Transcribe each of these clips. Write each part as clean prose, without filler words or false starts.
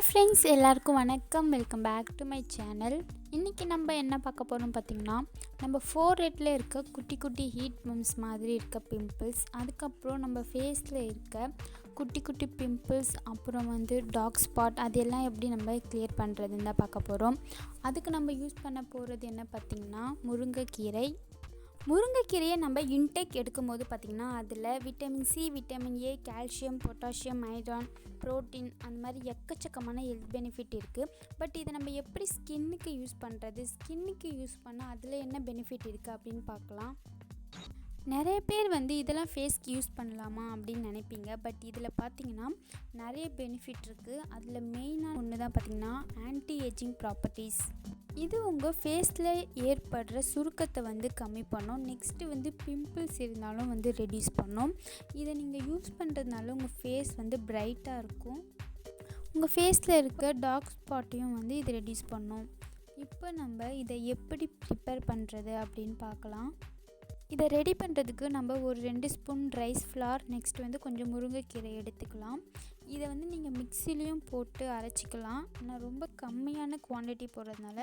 Friends, எல்லாருக்கும் வணக்கம். Welcome back to my channel. இன்றைக்கி நம்ம என்ன பார்க்க போகிறோம் பார்த்திங்கன்னா, நம்ம ஃபோர்ஹெட்டில் இருக்க குட்டி குட்டி ஹீட் பம்ப்ஸ் மாதிரி இருக்க பிம்பிள்ஸ், அதுக்கப்புறம் நம்ம ஃபேஸில் இருக்க குட்டி குட்டி பிம்பிள்ஸ், அப்புறம் டார்க் ஸ்பாட், அதெல்லாம் எப்படி நம்ம கிளியர் பண்ணுறதுன்னு தான் பார்க்க போகிறோம். அதுக்கு நம்ம யூஸ் பண்ண போகிறது என்ன பார்த்திங்கன்னா, முருங்கைக்கீரையை நம்ம இன்டேக் எடுக்கும்போது பார்த்திங்கன்னா, அதில் vitamin C, vitamin A, calcium, potassium, iron, protein, அந்த மாதிரி எக்கச்சக்கமான ஹெல்த் பெனிஃபிட் இருக்குது. பட் இதை நம்ம எப்படி ஸ்கின்னுக்கு யூஸ் பண்ணுறது, ஸ்கின்னுக்கு யூஸ் பண்ணால் அதில் என்ன பெனிஃபிட் இருக்குது அப்படின்னு பார்க்கலாம். நிறைய பேர் இதெல்லாம் ஃபேஸ்க்கு யூஸ் பண்ணலாமா அப்படின்னு நினைப்பீங்க. பட் இதில் பார்த்திங்கன்னா நிறைய பெனிஃபிட் இருக்குது. அதில் மெயினாக ஒன்று தான் பார்த்திங்கன்னா ஆன்டி ஏஜிங் ப்ராப்பர்ட்டிஸ். இது உங்கள் ஃபேஸில் ஏற்படுற சுருக்கத்தை கம்மி பண்ணும். நெக்ஸ்ட்டு பிம்பிள்ஸ் இருந்தாலும் ரெடியூஸ் பண்ணும். இதை நீங்கள் யூஸ் பண்ணுறதுனால உங்கள் ஃபேஸ் பிரைட்டாக இருக்கும். உங்கள் ஃபேஸில் இருக்க டார்க் ஸ்பாட்டையும் இது ரெடியூஸ் பண்ணும். இப்போ நம்ம இதை எப்படி ப்ரிப்பேர் பண்ணுறது அப்படின்னு பார்க்கலாம். இதை ரெடி பண்ணுறதுக்கு நம்ம ஒரு 2 ஸ்பூன் ரைஸ் ஃப்ளார், நெக்ஸ்ட் கொஞ்சம் முருங்கைக்கீரை எடுத்துக்கலாம். இதை நீங்கள் மிக்சிலையும் போட்டு அரைச்சிக்கலாம். நான் ரொம்ப கம்மியான குவான்டிட்டி போடுறதுனால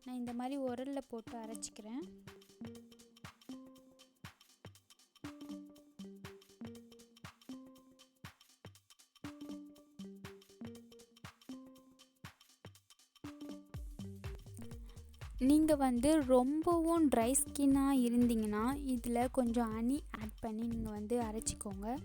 நான் இந்த மாதிரி உரலில் போட்டு அரைச்சிக்கிறேன். நீங்கள் ரொம்பவும் ட்ரை ஸ்கின்னாக இருந்தீங்கன்னா இதில் கொஞ்சம் ஹனி ஆட் பண்ணி நீங்கள் அரைச்சிக்கோங்க.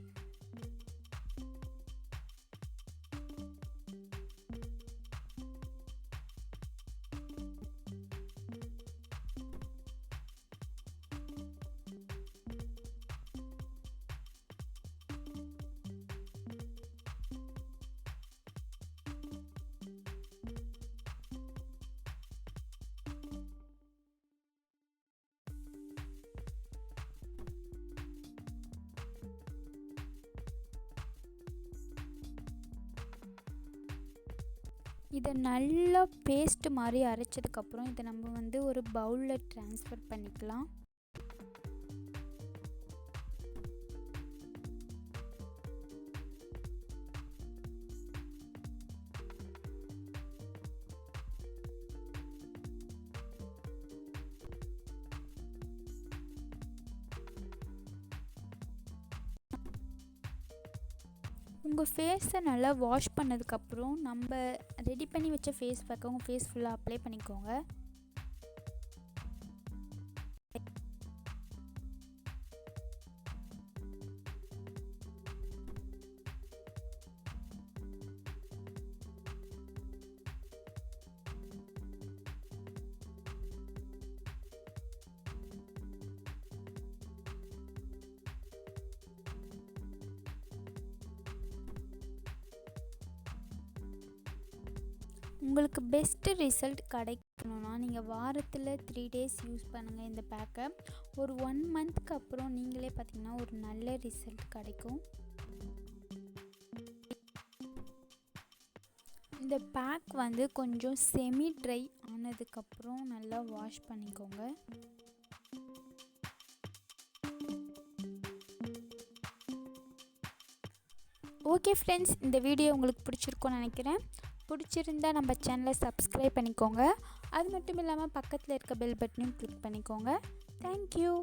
இதை நல்லா பேஸ்ட் மாதிரி அரைச்சதுக்கப்புறம் இதை நம்ம ஒரு பவுலில் ட்ரான்ஸ்ஃபர் பண்ணிக்கலாம். உங்கள் ஃபேஸை நல்லா வாஷ் பண்ணதுக்கப்புறம் நம்ம ரெடி பண்ணி வச்ச ஃபேஸ் பேக்கை உங்கள் ஃபேஸ் ஃபுல்லாக அப்ளை பண்ணிக்கோங்க. உங்களுக்கு பெஸ்ட்டு ரிசல்ட் கிடைக்கணும்னா நீங்கள் வாரத்தில் 3 days யூஸ் பண்ணுங்கள் இந்த பேக்கை. ஒரு 1 monthக்கு அப்புறம் நீங்களே பார்த்திங்கன்னா ஒரு நல்ல ரிசல்ட் கிடைக்கும். இந்த பேக் கொஞ்சம் செமி ட்ரை ஆனதுக்கப்புறம் நல்லா வாஷ் பண்ணிக்கோங்க. ஓகே ஃப்ரெண்ட்ஸ், இந்த வீடியோ உங்களுக்கு பிடிச்சிருக்கும்னு நினைக்கிறேன். பிடிச்சிருந்தா நம்ம சேனலை சப்ஸ்கிரைப் பண்ணிக்கோங்க. அது மட்டும் இல்லாமல் பக்கத்தில் இருக்க பெல் பட்டனையும் கிளிக் பண்ணிக்கோங்க. தேங்க்யூ.